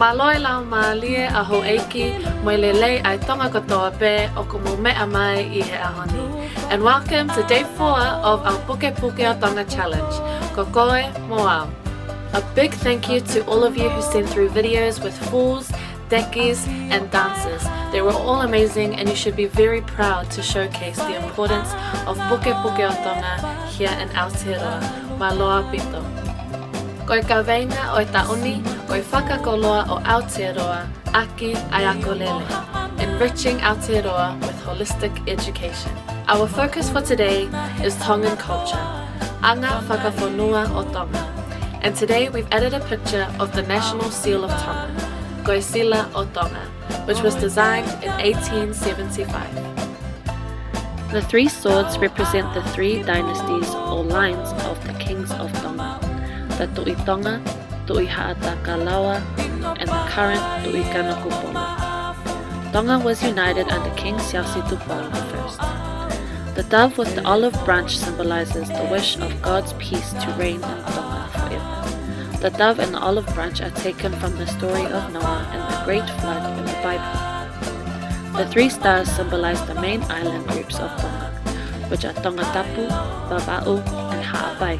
Mālō lau maalie a ho eiki mo lelei ai tonga katoa pe o kumu mea mai I he ahoni. And welcome to day 4 of our Pukepuke o Tonga challenge. Ko koe moao. A big thank you to all of you who sent through videos with fools, dekis and dances. They were all amazing and you should be very proud to showcase the importance of Pukepuke o Tonga here in Aotearoa, Mālō aupito. Koe ka veinga o tauni, koe whakakoloa o Aotearoa, aki ai ako lele, enriching Aotearoa with holistic education. Our focus for today is Tongan culture, Anga Fakafonua o Tonga. And today we've added a picture of the national seal of Tonga, Koe Sila o Tonga, which was designed in 1875. The 3 swords represent the 3 dynasties or lines of the kings of Tonga. The Tu'i Tonga, Tu'i Ha'atakalawa, and the current Tu'i Kanakupolo. Tonga was united under King Siausitupolo I. The dove with the olive branch symbolizes the wish of God's peace to reign in Tonga forever. The dove and the olive branch are taken from the story of Noah and the great flood in the Bible. The 3 stars symbolize the main island groups of Tonga, which are Tongatapu, Vava'u, and Ha'apai.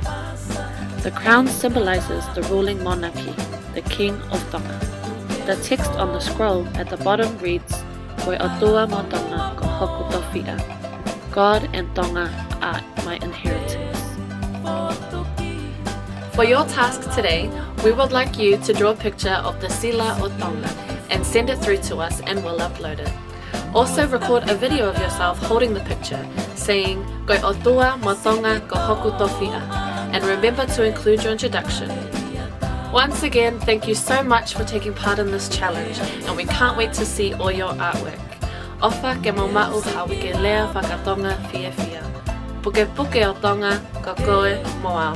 The crown symbolizes the ruling monarchy, the King of Tonga. The text on the scroll at the bottom reads, Koe otua mo Tonga ko hoku towhia. God and Tonga are my inheritance. For your task today, we would like you to draw a picture of the Sila o Tonga and send it through to us and we'll upload it. Also record a video of yourself holding the picture, saying, Koe otua mo Tonga ko hoku towhia. And remember to include your introduction. Once again, thank you so much for taking part in this challenge, and we can't wait to see all your artwork. Ofa ke mauma'u hawi ke lea whakatonga fia fia. Pukepuke o Tonga, ka koe moao.